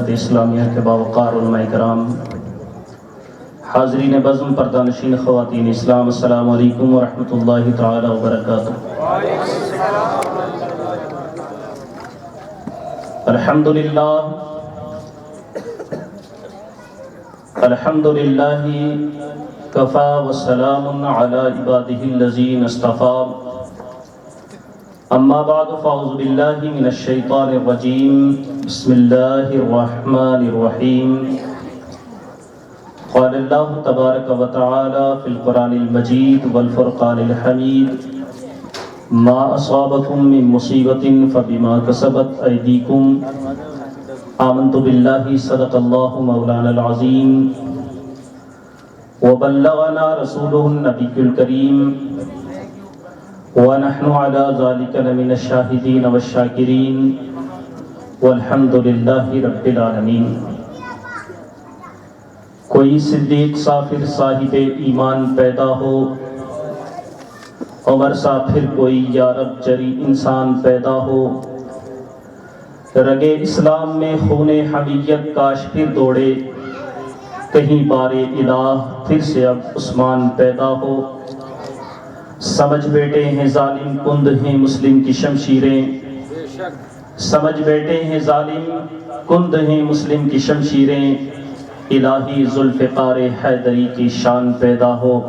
امت اسلامیہ کے باوقار علماء کرام، حاضرین بزم، پردانشین خواتین اسلام، السلام علیکم ورحمۃ اللہ تعالی وبرکاتہ۔ الحمدللہ کفا وسلام علی عبادہ الذین اصطفیٰ، اما بعد فاعوذ باللہ من الشیطان الرجیم، بسم اللہ الرحمن الرحیم۔ قال اللہ تبارک و تعالی فی القرآن المجید والفرقان الحمید، ما اصابکم من مصیبت فبما کسبت ایدیکم، آمنت باللہ صدق اللہ مولانا العظیم، وبلغنا رسولہ النبی الکریم، ونحن على ذلك لمن الشاہدین والشاکرین، والحمد للہ رب العالمین۔ کوئی صدیق سافر صاحب ایمان پیدا ہو، عمر سا پھر کوئی یارب جری انسان پیدا ہو، رگے اسلام میں خون حمیت کاش پھر دوڑے، کہیں بار الہ پھر سے اب عثمان پیدا ہو۔ سمجھ بیٹے ہیں ظالم کند ہیں مسلم کی شمشیریں، سمجھ بیٹے ہیں ظالم کند ہیں مسلم کی شمشیریں، الہی ذوالفقار حیدری کی شان پیدا ہو۔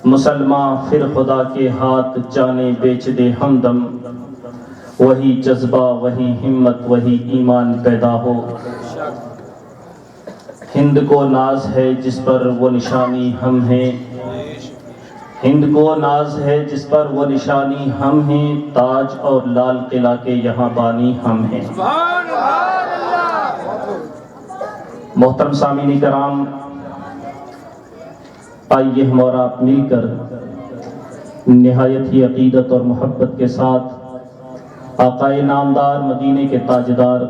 مسلمان پھر خدا کے ہاتھ جانے بیچ دے ہمدم، وہی جذبہ وہی ہمت وہی ایمان پیدا ہو۔ ہند کو ناز ہے جس پر وہ نشانی ہم ہیں، ہند کو ناز ہے جس پر وہ نشانی ہم ہیں، تاج اور لال قلعہ کے یہاں بانی ہم ہیں۔ محترم سامعین کرام، آئیے ہم اور آپ مل کر نہایت ہی عقیدت اور محبت کے ساتھ آقائے نامدار، مدینے کے تاجدار،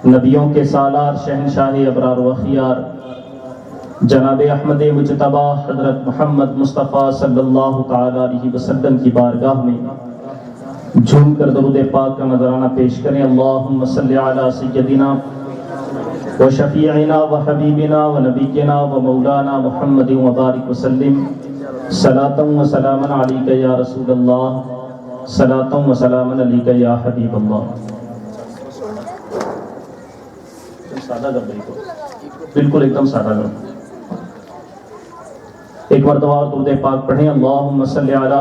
نبیوں کے سالار، شہنشاہ ابرار و اخیار، جناب احمد مجتبی حضرت محمد مصطفیٰ صلی اللہ تعالی علیہ وسلم کی بارگاہ میں جھوم کر درود پاک کا نذرانہ پیش کریں۔ اللہم صلی علی سیدنا و شفیعنا و حبیبنا و نبینا و مولانا محمد وبارک وسلم، صلاۃ و سلاما علیک یا رسول اللہ، صلاۃ و سلاما علیک یا حبیب اللہ۔ سادہ کر بالکل ایک دم سادہ کر۔ ایک مرتبہ درود پاک پڑھیں۔ اللہم صلی علی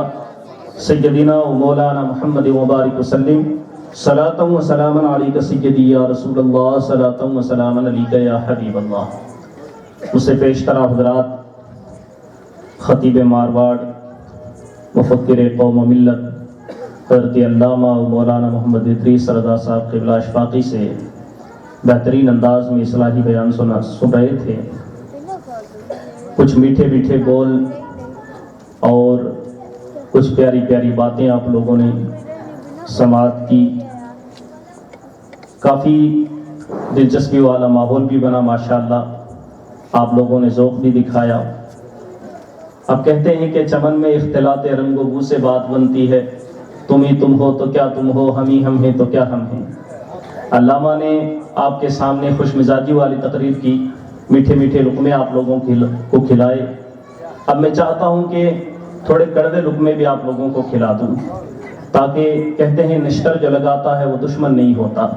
سیدنا و مولانا محمد وبارک وسلم، صلاۃ و سلاما علیک سیدی یا رسول اللہ، صلاۃ و سلاما علیک یا حبیب اللہ۔ مجھ سے پیشتر حضرات، خطیب مارواڑ، مفکر قوم و ملت حضرت علامہ و مولانا محمد ادریس رضا صاحب قبلہ اشفاقی سے بہترین انداز میں اصلاحی بیان سن رہے تھے۔ کچھ میٹھے میٹھے بول اور کچھ پیاری پیاری باتیں آپ لوگوں نے سماعت کی۔ کافی دلچسپی والا ماحول بھی بنا ماشاءاللہ، آپ لوگوں نے ذوق بھی دکھایا۔ اب کہتے ہیں کہ چمن میں اختلاط رنگ و بو سے بات بنتی ہے، تم ہی تم ہو تو کیا تم ہو، ہم ہی ہم ہیں تو کیا ہم ہیں۔ علامہ نے آپ کے سامنے خوش مزاجی والی تقریر کی، میٹھے میٹھے لقمے آپ لوگوں کو کھلائے۔ اب میں چاہتا ہوں کہ تھوڑے کڑوے لقمے بھی آپ لوگوں کو کھلا دوں، تاکہ کہتے ہیں نشتر جو لگاتا ہے وہ دشمن نہیں ہوتا۔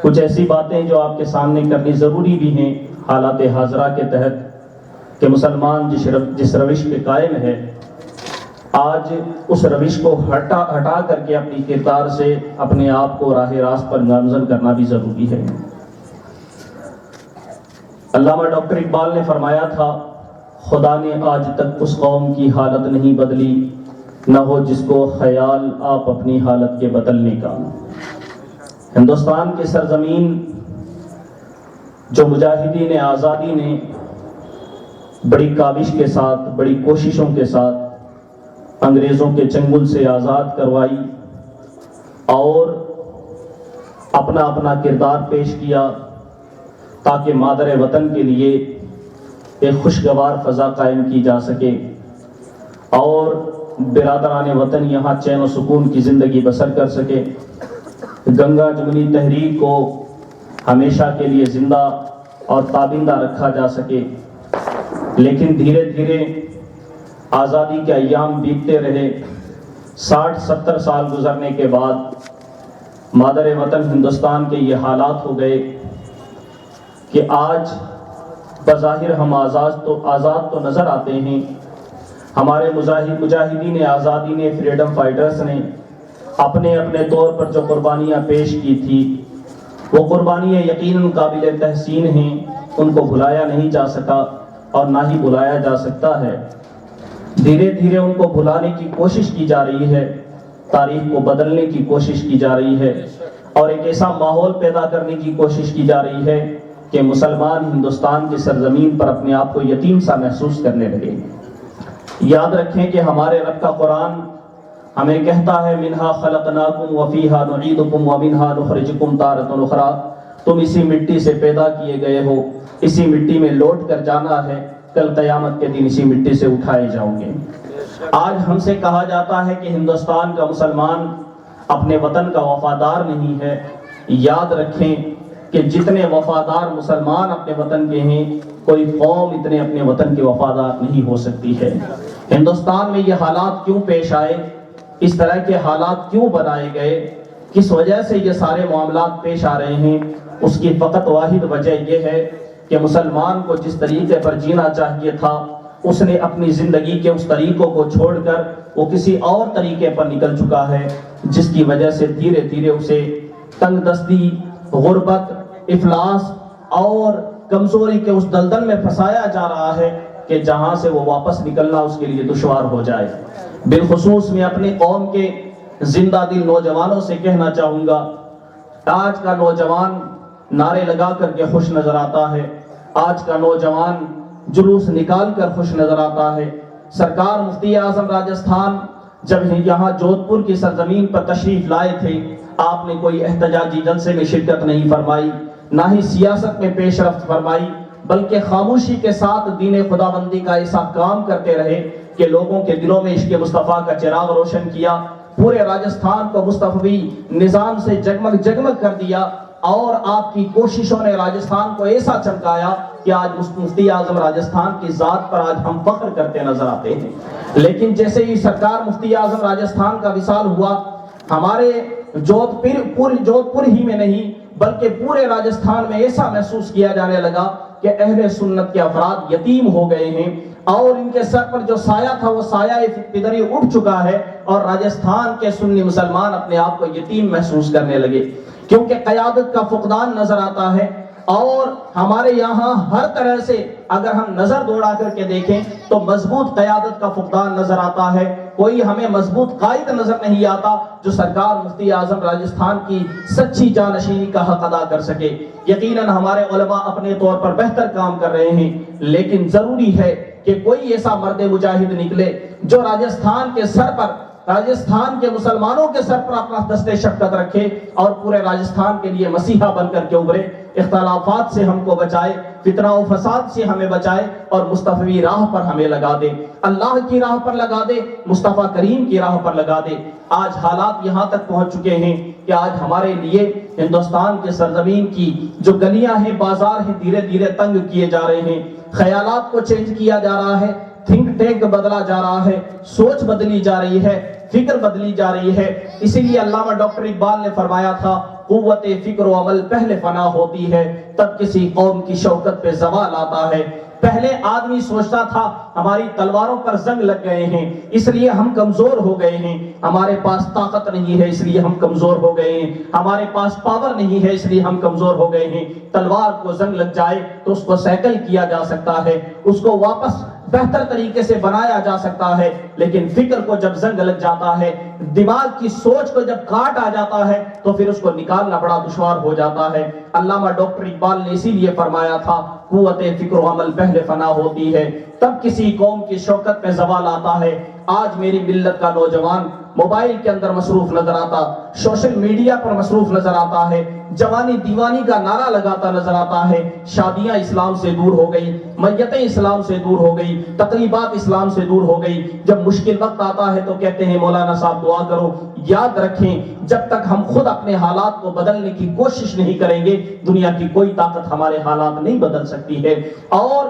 کچھ ایسی باتیں جو آپ کے سامنے کرنی ضروری بھی ہیں حالات حاضرہ کے تحت، کہ مسلمان جس روش پہ قائم ہے، آج اس روش کو ہٹا کر کے اپنی کردار سے اپنے آپ کو راہ راست پر گامزن کرنا بھی ضروری ہے۔ علامہ ڈاکٹر اقبال نے فرمایا تھا، خدا نے آج تک اس قوم کی حالت نہیں بدلی، نہ ہو جس کو خیال آپ اپنی حالت کے بدلنے کا۔ ہندوستان کی سرزمین جو مجاہدین آزادی نے بڑی کاوش کے ساتھ، بڑی کوششوں کے ساتھ انگریزوں کے چنگل سے آزاد کروائی اور اپنا اپنا کردار پیش کیا، تاکہ مادر وطن کے لیے ایک خوشگوار فضا قائم کی جا سکے اور برادران وطن یہاں چین و سکون کی زندگی بسر کر سکے۔ گنگا جمنی تحریک کو ہمیشہ کے لیے زندہ اور تابندہ رکھا جا سکے، لیکن دھیرے دھیرے آزادی کے ایام بیتتے رہے۔ 60-70 سال گزرنے کے بعد مادر وطن ہندوستان کے یہ حالات ہو گئے کہ آج بظاہر ہم آزاد تو نظر آتے ہیں۔ ہمارے مجاہدین آزادی نے، فریڈم فائٹرز نے اپنے اپنے طور پر جو قربانیاں پیش کی تھی، وہ قربانیاں یقیناً قابل تحسین ہیں، ان کو بھلایا نہیں جا سکا اور نہ ہی بھلایا جا سکتا ہے۔ دھیرے دھیرے ان کو بھلانے کی کوشش کی جا رہی ہے، تاریخ کو بدلنے کی کوشش کی جا رہی ہے، اور ایک ایسا ماحول پیدا کرنے کی کوشش کی جا رہی ہے کہ مسلمان ہندوستان کی سرزمین پر اپنے آپ کو یتیم سا محسوس کرنے لگے۔ یاد رکھیں کہ ہمارے رب کا قرآن ہمیں کہتا ہے منہا خلقناکم وفیہا نعیدکم ومنہا نخرجکم تارۃ اخری، تم اسی مٹی سے پیدا کیے گئے ہو، اسی مٹی میں لوٹ کر جانا ہے، کل قیامت کے دن اسی مٹی سے اٹھائے جاؤ گے۔ آج ہم سے کہا جاتا ہے کہ ہندوستان کا مسلمان اپنے وطن کا وفادار نہیں ہے۔ یاد رکھیں کہ جتنے وفادار مسلمان اپنے وطن کے ہیں، کوئی قوم اتنے اپنے وطن کے وفادار نہیں ہو سکتی ہے۔ ہندوستان میں یہ حالات کیوں پیش آئے، اس طرح کے حالات کیوں بنائے گئے، کس وجہ سے یہ سارے معاملات پیش آ رہے ہیں، اس کی فقط واحد وجہ یہ ہے کہ مسلمان کو جس طریقے پر جینا چاہیے تھا، اس نے اپنی زندگی کے اس طریقوں کو چھوڑ کر وہ کسی اور طریقے پر نکل چکا ہے، جس کی وجہ سے دھیرے دھیرے اسے تنگ دستی، غربت، افلاس اور کمزوری کے اس دلدل میں پھنسایا جا رہا ہے کہ جہاں سے وہ واپس نکلنا اس کے لیے دشوار ہو جائے۔ بالخصوص میں اپنی قوم کے زندہ دل نوجوانوں سے کہنا چاہوں گا، آج کا نوجوان نعرے لگا کر کے خوش نظر آتا ہے، آج کا نوجوان جلوس نکال کر خوش نظر آتا ہے۔ سرکار مفتی اعظم راجستھان جب یہاں جودھ پور کی سرزمین پر تشریف لائے تھے، آپ نے کوئی احتجاجی جلسے میں شرکت نہیں فرمائی، نہ ہی سیاست میں پیش رفت فرمائی، بلکہ خاموشی کے ساتھ دین خداوندی کا ایسا کام کرتے رہے کہ لوگوں کے دلوں میں عشق مصطفیٰ کا چراغ روشن کیا، پورے راجستھان کو مصطفی نظام سے جگمگ جگمگ کر دیا، اور آپ کی کوششوں نے راجستھان کو ایسا چمکایا کہ آج مفتی اعظم راجستھان کی ذات پر آج ہم فخر کرتے نظر آتے ہیں۔ لیکن جیسے ہی سرکار مفتی اعظم راجستھان کا وصال ہوا، ہمارے جودھ پور ہی میں نہیں بلکہ پورے راجستھان میں ایسا محسوس کیا جانے لگا کہ اہل سنت کے افراد یتیم ہو گئے ہیں، اور ان کے سر پر جو سایہ تھا وہ سایہ پدری اٹھ چکا ہے، اور راجستھان کے سنی مسلمان اپنے آپ کو یتیم محسوس کرنے لگے، کیونکہ قیادت کا فقدان نظر آتا ہے۔ اور ہمارے یہاں ہر طرح سے اگر ہم نظر دوڑا کر کے دیکھیں تو مضبوط قیادت کا فقدان نظر آتا ہے، کوئی ہمیں مضبوط قائد نظر نہیں آتا جو سرکار مفتی اعظم راجستھان کی سچی جانشینی کا حق ادا کر سکے۔ یقیناً ہمارے علماء اپنے طور پر بہتر کام کر رہے ہیں، لیکن ضروری ہے کہ کوئی ایسا مرد مجاہد نکلے جو راجستھان کے سر پر، راجستھان کے مسلمانوں کے سر پر اپنا دست شفقت رکھے اور پورے راجستھان کے لیے مسیحا بن کر کے ابھرے، اختلافات سے ہم کو بچائے، فتنہ و فساد سے ہمیں بچائے، اور مصطفی راہ پر ہمیں لگا دے، اللہ کی راہ پر لگا دے، مصطفیٰ کریم کی راہ پر لگا دے۔ آج حالات یہاں تک پہنچ چکے ہیں کہ آج ہمارے لیے ہندوستان کے سرزمین کی جو گلیاں ہیں، بازار ہیں، دھیرے دھیرے تنگ کیے جا رہے ہیں، خیالات کو چینج کیا جا رہا ہے، تھنک ٹینک بدلا جا رہا ہے، سوچ بدلی جا رہی ہے، فکر بدلی جا رہی ہے۔ اسی لیے علامہ ڈاکٹر اقبال نے فرمایا تھا، قوت فکر و عمل پہلے فنا ہوتی ہے، تب کسی قوم کی شوکت پہ زوال آتا ہے۔ پہلے آدمی سوچتا تھا ہماری تلواروں پر زنگ لگ گئے ہیں اس لیے ہم کمزور ہو گئے ہیں، ہمارے پاس طاقت نہیں ہے اس لیے ہم کمزور ہو گئے ہیں، ہمارے پاس پاور نہیں ہے اس لیے ہم کمزور ہو گئے ہیں۔ تلوار کو زنگ لگ جائے تو اس کو سیکل کیا جا سکتا ہے، اس کو واپس بہتر طریقے سے بنایا جا سکتا ہے، لیکن فکر کو جب زنگ لگ جاتا ہے، دماغ کی سوچ کو جب کاٹ آ جاتا ہے تو پھر اس کو نکالنا بڑا دشوار ہو جاتا ہے۔ علامہ ڈاکٹر اقبال نے اسی لیے فرمایا تھا، قوت فکر و عمل پہلے فنا ہوتی ہے، تب کسی قوم کی شوکت پہ زوال آتا ہے۔ آج میری ملت کا نوجوان موبائل کے اندر مصروف نظر آتا، سوشل میڈیا پر مصروف نظر آتا ہے، جوانی دیوانی کا نعرہ لگاتا نظر آتا ہے، شادیاں اسلام سے دور ہو گئی، میتیں اسلام سے دور ہو گئی، تقریبات اسلام سے دور ہو گئی۔ جب مشکل وقت آتا ہے تو کہتے ہیں مولانا صاحب دعا کرو۔ یاد رکھیں جب تک ہم خود اپنے حالات کو بدلنے کی کوشش نہیں کریں گے، دنیا کی کوئی طاقت ہمارے حالات نہیں بدل سکتی ہے۔ اور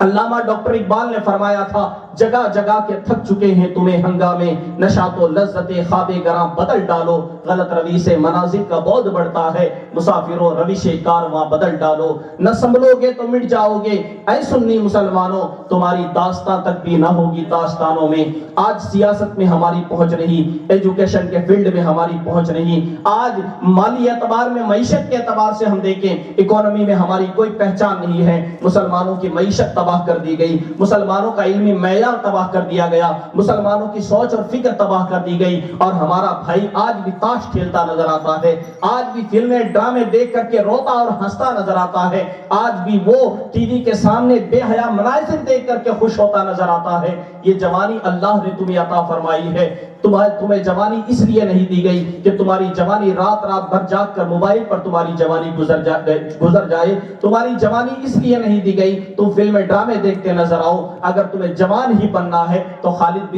علامہ ڈاکٹر اقبال نے فرمایا تھا، جگہ جگہ کے تھک چکے ہیں تمہیں ہنگامے، نشاط و لذت خواب گراں بدل ڈالو، غلط روی سے منازل کا بعد بڑھتا ہے، مسافروں روش کارواں بدل ڈالو، نہ سنبھلو گے تو مٹ جاؤ گے اے سنی مسلمانوں، تمہاری داستان تک بھی نہ ہوگی داستانوں میں۔ آج سیاست میں ہماری پہنچ نہیں، ایجوکیشن کے فیلڈ میں ہماری پہنچ نہیں، آج مالی اعتبار میں معیشت کے اعتبار سے ہم دیکھیں اکانومی میں ہماری کوئی پہچان نہیں ہے۔ مسلمانوں کی معیشت تباہ کر دی گئی، مسلمانوں کا علمی معیار تباہ کر دیا گیا، مسلمانوں کی سوچ اور فکر تباہ کر دی گئی، اور ہمارا بھائی آج بھی تاش کھیلتا نظر آتا ہے، آج بھی فلمیں ڈرامے دیکھ کر کے روتا اور ہنستا نظر آتا ہے، آج بھی وہ ٹی وی کے سامنے بے حیا مناظر دیکھ کر کے خوش ہوتا نظر آتا ہے۔ یہ جوانی اللہ نے تمہیں عطا فرمائی ہے، تمہیں جوانی اس لیے نہیں دی گئی کہ تمہاری جوانی رات رات بھر جاگ کر موبائل پر تمہاری جوانی گزر جائے، تمہاری جوانی اس لیے نہیں دی گئی تم فلمیں ڈرامے دیکھتے نظر آؤ۔ اگر تمہیں جوان ہی بننا ہے تو خالد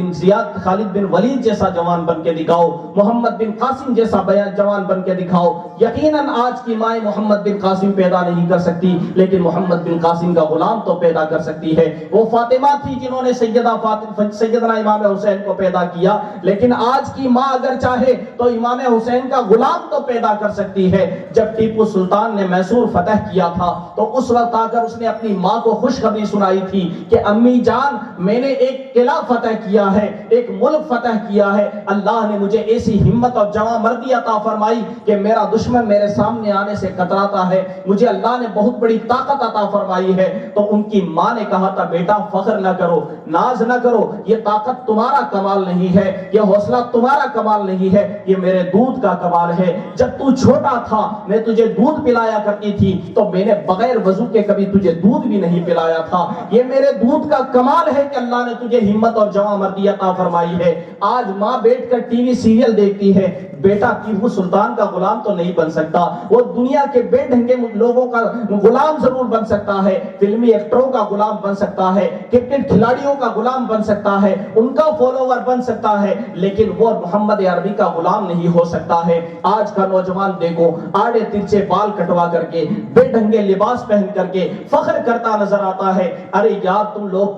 بن ولید جیسا جوان بن کے دکھاؤ، محمد بن قاسم جیسا جوان بن کے دکھاؤ۔ یقیناً آج کی مائیں محمد بن قاسم پیدا نہیں کر سکتی، لیکن محمد بن قاسم کا غلام تو پیدا کر سکتی ہے۔ وہ فاطمہ تھی جنہوں نے سیدنا امام حسین کو پیدا کیا، لیکن آج کی ماں اگر چاہے تو امام حسین کا غلام تو پیدا کر سکتی ہے۔ جب ٹیپو سلطان نے میسور فتح کیا تھا تو اس وقت آ کر اس نے اپنی ماں کو خوشخبری سنائی تھی کہ امی جان میں نے ایک قلعہ فتح کیا ہے، ایک ملک فتح کیا ہے، اللہ نے مجھے ایسی ہمت اور جواں مردی عطا فرمائی کہ میرا دشمن میرے سامنے آنے سے کتراتا ہے، مجھے اللہ نے بہت بڑی طاقت عطا فرمائی ہے۔ تو ان کی ماں نے کہا تھا بیٹا فخر نہ کرو، ناز نہ کرو، یہ طاقت تمہارا کمال نہیں ہے، یہ حوصلہ تمہارا کمال نہیں ہے، یہ میرے دودھ کا کمال ہے۔ جب تو چھوٹا تھا میں تجھے دودھ پلایا کرتی تھی تو میں نے بغیر وضو کے کبھی تجھے دودھ بھی نہیں پلایا تھا، یہ میرے دودھ کا کمال ہے کہ اللہ نے تجھے ہمت اور جواں مردی عطا فرمائی ہے۔ آج ماں بیٹھ کر ٹی وی سیریل دیکھتی ہے، بیٹا ٹیپو سلطان کا غلام تو نہیں بن سکتا، وہ دنیا کے بے ڈھنگے لوگوں کا غلام ضرور بن سکتا ہے، فلمی ایکٹروں کا غلام بن سکتا ہے، کرکٹ کھلاڑیوں کا غلام بن سکتا ہے، ان کا فالوور بن سکتا ہے، لیکن وہ محمد عربی کا غلام نہیں ہو سکتا ہے۔ آج کا نوجوان دیکھو آڑے ترچے بال کٹوا کر کے بے ڈھنگے لباس پہن کر کے فخر کرتا نظر آتا ہے۔ ارے یار تم لوگ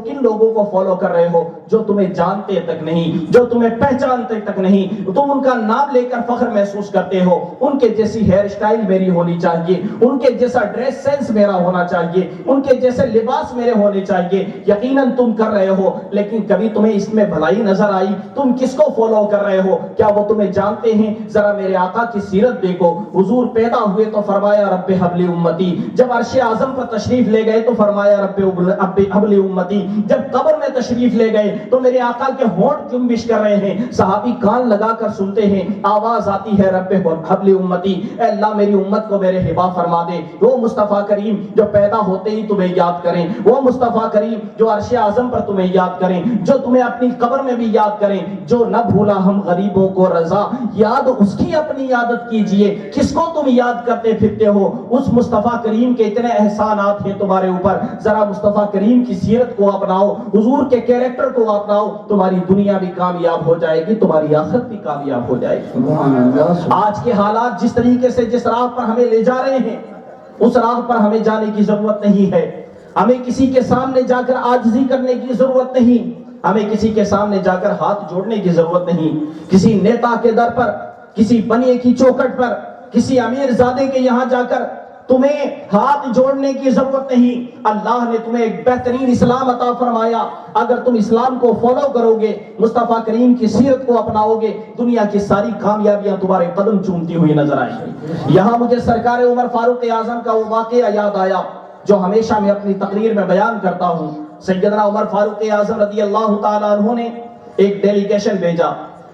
کن لوگوں کو فالو کر رہے ہو جو تمہیں جانتے تک نہیں، جو تمہیں پہچانتے تک نہیں، تم ان کا نام لے کر فخر محسوس کرتے ہو۔ ان کے جیسی ہیئر سٹائل میری ہونی چاہیے، ان کے جیسا ڈریس سینس میرا ہونا چاہیے، ان کے جیسے لباس میرے ہونے چاہیے۔ یقیناً تم کر رہے ہو، لیکن کبھی تمہیں اس میں بھلائی نظر آئی؟ تم کس کو فالو کر رہے ہو؟ کیا وہ تمہیں جانتے ہیں؟ ذرا میرے آقا کی سیرت دیکھو، حضور پیدا ہوئے تو فرمایا رب حب لی امتی، جب عرش اعظم پر تشریف لے گئے تو فرمایا رب حب لی امتی، جب قبر میں تشریف لے گئے تو میرے آقا کے ہونٹ جنبش کر رہے ہیں، صحابی کان لگا کر سنتے ہیں، آواز آتی ہے رب حب لی امتی، اے اللہ میری امت کو میرے ہبا فرما دے۔ وہ مصطفیٰ کریم جو پیدا ہوتے ہی تمہیں یاد کریں، وہ مصطفیٰ کریم جو عرش اعظم پر تمہیں یاد کریں، جو تمہیں اپنی قبر میں بھی یاد کریں، جو نہ بھولا ہم غریبوں کو رضا، یاد اس کی اپنی عادت کیجئے۔ کس کو تم یاد کرتے پھرتے ہو؟ اس مصطفیٰ کریم کے اتنے احسانات ہیں تمہارے اوپر، ذرا مصطفیٰ کریم کی سیرت کو اپناؤ، حضور کے کیریکٹر کو اپناؤ، تمہاری دنیا بھی کامیاب ہو جائے گی، تمہاری آخرت بھی کامیاب ہو جائے گی۔ آج کے حالات جس طریقے سے جس راہ پر ہمیں لے جا رہے ہیں اس راہ پر ہمیں جانے کی ضرورت نہیں ہے، ہمیں کسی کے سامنے جا کر عاجزی کرنے کی ضرورت نہیں، ہمیں کسی کے سامنے جا کر ہاتھ جوڑنے کی ضرورت نہیں، کسی نیتا کے در پر، کسی بنیے کی چوکھٹ پر، کسی امیر زادے کے یہاں جا کر تمہیں ہاتھ جوڑنے کی ضرورت نہیں۔ اللہ نے تمہیں ایک بہترین اسلام عطا فرمایا، اگر تم اسلام کو فالو کرو گے، مصطفیٰ کریم کی سیرت کو اپناؤ گے، دنیا کی ساری کامیابیاں تمہارے قدم چومتی ہوئی نظر آئیں گی۔ یہاں مجھے سرکار عمر فاروق اعظم کا وہ واقعہ یاد آیا جو ہمیشہ میں اپنی تقریر میں بیان کرتا ہوں۔ سیدنا عمر فاروق اعظم رضی اللہ تعالیٰ عنہ نے ایک ڈیلیگیشن بھیجا،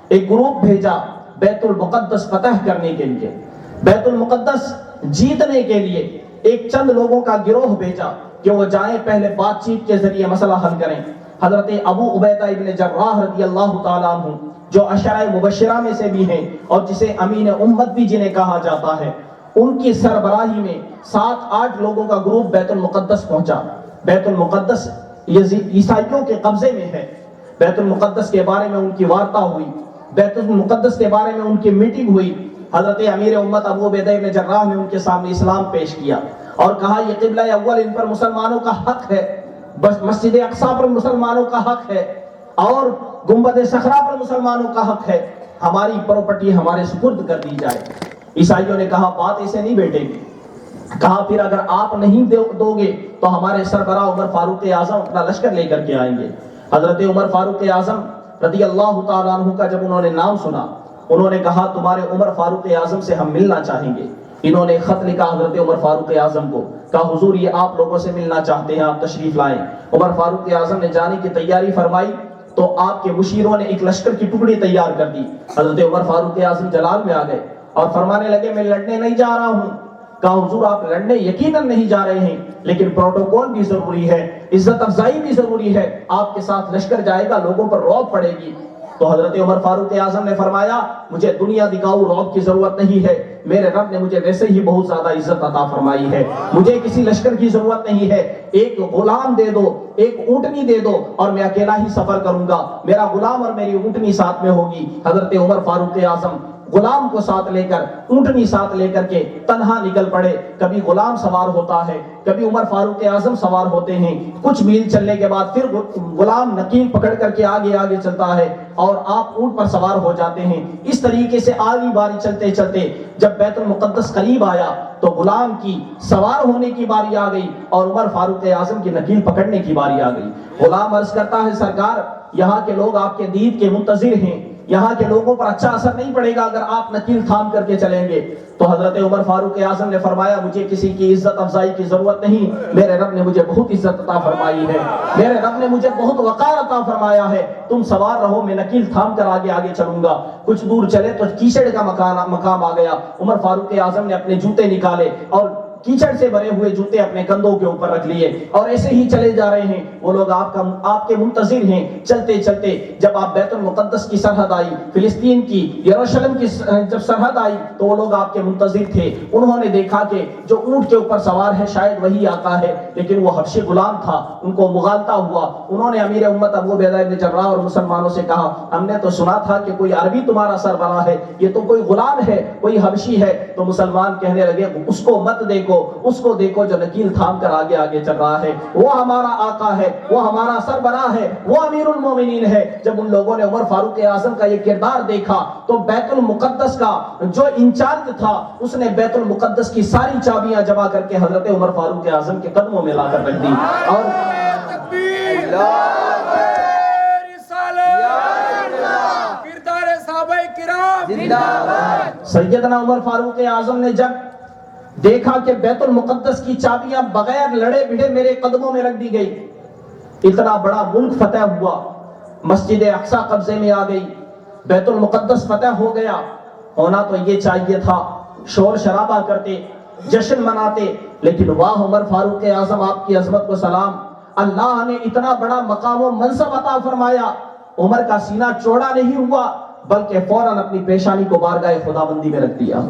ایک گروپ بھیجا بیت المقدس فتح کرنے کے لیے، بیت المقدس جیتنے کے لیے ایک چند لوگوں کا گروہ بھیجا کہ وہ جائیں پہلے بات چیت کے ذریعے مسئلہ حل کریں۔ حضرت ابو عبیدہ ابن جراح رضی اللہ تعالیٰ عنہ جو عشرہ مبشرہ میں سے بھی ہیں اور جسے امین امت بھی جنہیں کہا جاتا ہے، ان کی سربراہی میں 7-8 لوگوں کا گروپ بیت المقدس پہنچا۔ بیت المقدس عیسائیوں کے قبضے میں ہے۔ بیت المقدس کے بارے میں ان کی وارتا ہوئی، بیت المقدس کے بارے میں ان کی میٹنگ ہوئی۔ حضرت امیر امت ابو عبیدہ بن جراح نے ان کے سامنے اسلام پیش کیا اور کہا یہ قبلہ اول ان پر مسلمانوں کا حق ہے، بس مسجد اقصی پر مسلمانوں کا حق ہے اور گنبد صخرہ پر مسلمانوں کا حق ہے، ہماری پراپرٹی ہمارے سپرد کر دی جائے۔ عیسائیوں نے کہا بات ایسے نہیں بیٹھے گی۔ کہا پھر اگر آپ نہیں دو گے تو ہمارے سربراہ عمر فاروق اعظم اپنا لشکر لے کر کے آئیں گے۔ حضرت عمر فاروق اعظم رضی اللہ تعالیٰ عنہ کا جب انہوں نے نام سنا، انہوں نے کہا تمہارے عمر فاروق اعظم سے ہم ملنا چاہیں گے۔ انہوں نے خط لکھا حضرت عمر فاروق اعظم کو، کہا حضور یہ آپ لوگوں سے ملنا چاہتے ہیں، آپ تشریف لائیں۔ عمر فاروق اعظم نے جانے کی تیاری فرمائی تو آپ کے مشیروں نے ایک لشکر کی ٹکڑی تیار کر دی۔ حضرت عمر فاروق اعظم جلال میں آ گئے اور فرمانے لگے میں لڑنے نہیں جا رہا ہوں۔ کہا حضور آپ لڑنے یقیناً نہیں جا رہے ہیں، لیکن پروٹوکول بھی ضروری ہے، عزت افزائی بھی ضروری ہے، آپ کے ساتھ لشکر جائے گا لوگوں پر رعب پڑے گی۔ تو حضرت عمر فاروق اعظم نے فرمایا مجھے دنیا دکھاؤ رعب کی ضرورت نہیں ہے، میرے رب نے مجھے ویسے ہی بہت زیادہ عزت عطا فرمائی ہے، مجھے کسی لشکر کی ضرورت نہیں ہے، ایک غلام دے دو، ایک اونٹنی دے دو اور میں اکیلا ہی سفر کروں گا، میرا غلام اور میری اونٹنی ساتھ میں ہوگی۔ حضرت عمر فاروق اعظم غلام کو ساتھ لے کر، اونٹنی ساتھ لے کر کے تنہا نکل پڑے۔ کبھی غلام سوار ہوتا ہے، کبھی عمر فاروق اعظم سوار ہوتے ہیں۔ کچھ میل چلنے کے بعد پھر غلام نکیل پکڑ کر کے آگے آگے چلتا ہے اور آپ اونٹ پر سوار ہو جاتے ہیں۔ اس طریقے سے آگے باری چلتے چلتے جب بیت المقدس قریب آیا تو غلام کی سوار ہونے کی باری آ گئی اور عمر فاروق اعظم کی نکیل پکڑنے کی باری آ گئی۔ غلام عرض کرتا ہے سرکار یہاں کے لوگ آپ کے دید کے منتظر ہیں، یہاں کے لوگوں پر اچھا اثر نہیں پڑے گا اگر آپ نکیل تھام کر کے چلیں گے۔ تو حضرت عمر فاروق اعظم نے فرمایا مجھے کسی کی عزت افزائی کی ضرورت نہیں، میرے رب نے مجھے بہت عزت عطا فرمائی ہے، میرے رب نے مجھے بہت وقار عطا فرمایا ہے، تم سوار رہو میں نکیل تھام کر آگے آگے چلوں گا۔ کچھ دور چلے تو کیچڑ کا مقام آ گیا۔ عمر فاروق اعظم نے اپنے جوتے نکالے اور کیچڑ سے بھرے ہوئے جوتے اپنے کندھوں کے اوپر رکھ لیے اور ایسے ہی چلے جا رہے ہیں۔ وہ لوگ آپ کے منتظر ہیں۔ چلتے چلتے جب آپ بیت المقدس کی سرحد آئی، فلسطین کی یروشلم کی جب سرحد آئی تو وہ لوگ آپ کے منتظر تھے۔ انہوں نے دیکھا کہ جو اونٹ کے اوپر سوار ہے شاید وہی آقا ہے، لیکن وہ حبشی غلام تھا، ان کو مغالطہ ہوا۔ انہوں نے امیر امت ابو عبیدہ بن جراح اور مسلمانوں سے کہا ہم نے تو سنا تھا کہ کوئی عربی تمہارا سربراہ ہے، یہ تو کوئی غلام ہے، کوئی حبشی ہے۔ تو مسلمان کہنے لگے اس کو مت دیکھو، اس کو دیکھو جو نکیل تھام کر آگے آگے چل رہا ہے، وہ ہمارا آقا ہے، وہ ہمارا سربراہ ہے، وہ امیر المومنین ہے۔ جب ان لوگوں نے عمر فاروق اعظم کا یہ کردار دیکھا تو بیت المقدس کا جو انچارج تھا اس نے بیت المقدس کی ساری چابیاں جمع کر کے حضرت عمر فاروق اعظم کے قدموں میں لا کر رکھ دی اور سیدنا عمر فاروق اعظم نے جب دیکھا کہ بیت المقدس کی چابیاں بغیر لڑے بھڑے میرے قدموں میں رکھ دی گئی، اتنا بڑا ملک فتح ہوا، مسجد اقصی قبضے میں آ گئی، بیت المقدس فتح ہو گیا، ہونا تو یہ چاہیے تھا شور شرابہ کرتے، جشن مناتے، لیکن واہ عمر فاروق اعظم آپ کی عظمت کو سلام، اللہ نے اتنا بڑا مقام و منصب عطا فرمایا۔ عمر کا سینہ چوڑا نہیں ہوا بلکہ فوراً اپنی پیشانی کو بارگاہ خداوندی میں رکھ دیا،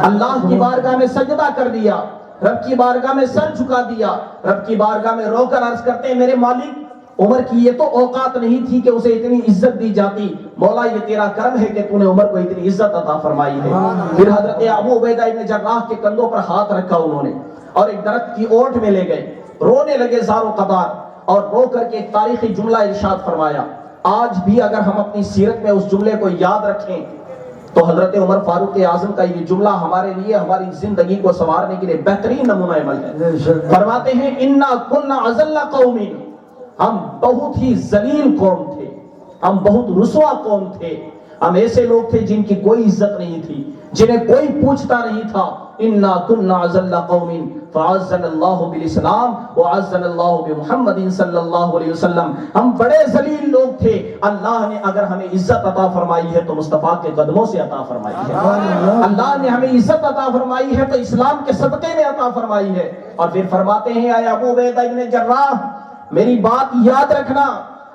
اللہ کی بارگاہ میں سجدہ کر دیا، رب کی بارگاہ میں سر جھکا دیا، رب کی بارگاہ میں رو کر عرض کرتے ہیں میرے مالک عمر کی یہ تو اوقات نہیں تھی کہ اسے اتنی عزت دی جاتی، مولا یہ تیرا کرم ہے کہ تو نے عمر کو اتنی عزت عطا فرمائی ہے۔ پھر حضرت ابو عبیدہ بن جراح کے کندھوں پر ہاتھ رکھا انہوں نے اور ایک درخت کی اوٹ میں لے گئے، رونے لگے زار و قطار اور رو کر کے ایک تاریخی جملہ ارشاد فرمایا۔ آج بھی اگر ہم اپنی سیرت میں اس جملے کو یاد رکھیں تو حضرت عمر فاروق اعظم کا یہ جملہ ہمارے لیے ہماری زندگی کو سنوارنے کے لیے بہترین نمونہ عمل ہے۔ فرماتے ہیں انا کنا اذل قوم، ہم بہت ہی ذلیل قوم تھے، ہم بہت رسوا قوم تھے، ہم ایسے لوگ تھے جن کی کوئی عزت نہیں تھی، جنہیں کوئی پوچھتا نہیں تھا۔ انا کنا اذل قوم فعزنا اللہ بالاسلام وعزنا اللہ بمحمد صلی اللہ علیہ وسلم، ہم بڑے ذلیل لوگ تھے، اللہ نے اگر ہمیں عزت عطا فرمائی ہے تو مصطفیٰ کے قدموں سے عطا فرمائی ہے، اللہ نے ہمیں عزت عطا فرمائی ہے تو اسلام کے صدقے میں عطا فرمائی ہے۔ اور پھر فرماتے ہیں اے ابو عبیدہ بن جراح میری بات یاد رکھنا،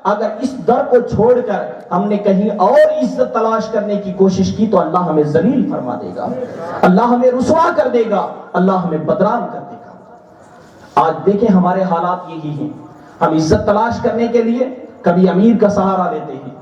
اگر اس در کو چھوڑ کر ہم نے کہیں اور عزت تلاش کرنے کی کوشش کی تو اللہ ہمیں ذلیل فرما دے گا، اللہ ہمیں رسوا کر دے گا، اللہ ہمیں بدنام کر دے گا۔ آج دیکھیں ہمارے حالات یہی ہیں، ہم عزت تلاش کرنے کے لیے کبھی امیر کا سہارا لیتے ہیں،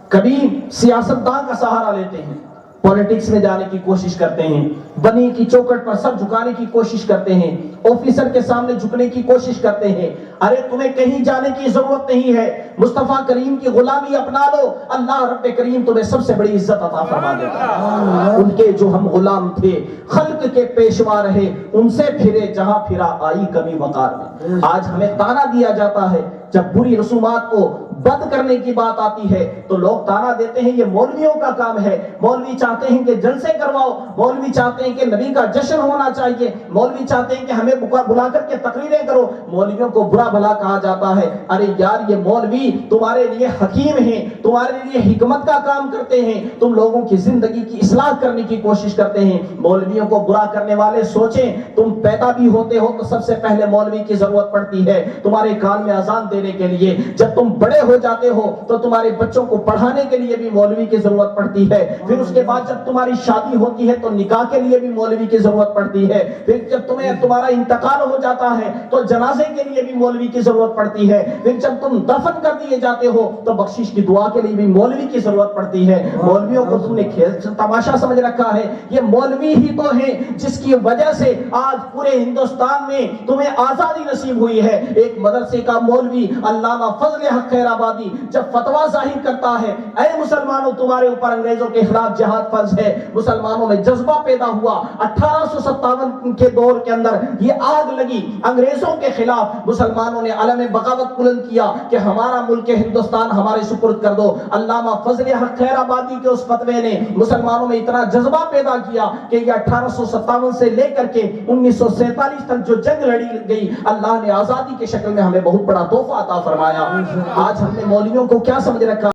کبھی سیاستدان کا سہارا لیتے ہیں، پولیٹکس میں جانے کی کوشش کرتے ہیں، بنی کی چوکٹ پر سر جھکانے کی کوشش کرتے ہیں، آفیسر کے سامنے جھکنے کی کوشش کرتے ہیں۔ ارے تمہیں کہیں جانے کی ضرورت نہیں ہے، مصطفیٰ کریم کی غلامی اپنا لو، اللہ رب کریم تمہیں سب سے بڑی عزت عطا فرما دے گا۔ ان کے جو ہم غلام تھے، خلق کے پیشوا رہے، ان سے پھرے جہاں پھرا آئی کمی وقار میں۔ آج ہمیں تانا دیا جاتا ہے، جب بری رسومات کو بند کرنے کی بات آتی ہے تو لوگ تانا دیتے ہیں یہ مولویوں کا کام ہے، مولوی چاہتے ہیں کہ جلسے کرواؤ، مولوی چاہتے ہیں کہ نبی کا جشن ہونا چاہیے، مولوی چاہتے ہیں کہ ہمیں بلا کر کے تقریریں کرو، مولویوں کو برا بھلا کہا جاتا ہے۔ ارے یار، یہ مولوی تمہارے لیے حکیم ہیں، تمہارے لیے حکمت کا کام کرتے ہیں، تم لوگوں کی زندگی کی اصلاح کرنے کی کوشش کرتے ہیں۔ مولویوں کو برا کرنے والے سوچیں، تم پیدا بھی ہوتے ہو تو سب سے پہلے مولوی کی ضرورت پڑتی ہے تمہارے کان میں اذان دینے کے لیے، جب تم بڑے ہو جاتے ہو تو تمہارے بچوں کو پڑھانے کے لیے بھی مولوی کی ضرورت پڑتی ہے، پھر اس کے بعد جب تمہاری شادی ہوتی ہے تو نکاح کے لیے بھی مولوی کی ضرورت پڑتی ہے، پھر جب تمہارا انتقال ہو جاتا ہے تو جنازے کے لیے بھی مولوی کی ضرورت پڑتی ہے، پھر جب تم دفن کر دیے جاتے ہو تو بخشش کی دعا کے لیے بھی مولوی کی ضرورت پڑتی ہے۔ مولویوں کو تم نے کھیل تماشا سمجھ رکھا ہے، یہ مولوی ہی تو ہیں جس کی وجہ سے آج پورے ہندوستان میں تمہیں آزادی نصیب ہوئی ہے۔ ایک مدرسے کا مولوی علامہ فضل حق خیر آبادی جب فتویٰ ظاہر کرتا ہے، اے مسلمانوں تمہارے اوپر انگریزوں کے خلاف جہاد فرض ہے، مسلمانوں میں جذبہ پیدا ہوا۔ 1857 کے دور کے اندر یہ آگ لگی، انگریزوں کے خلاف مسلمانوں نے علم بغاوت بلند کیا کہ ہمارا ملک ہندوستان ہمارے سپرد کر دو۔ علامہ فضل حق خیر آبادی کے اس فتوے نے مسلمانوں میں اتنا جذبہ پیدا کیا کہ یہ 1857 سے لے کر کے 1947 تک جو جنگ لڑی گئی، اللہ نے آزادی کے شکل میں ہمیں بہت بڑا تحفہ عطا فرمایا۔ آج ہم نے مولویوں کو کیا سمجھ رکھا؟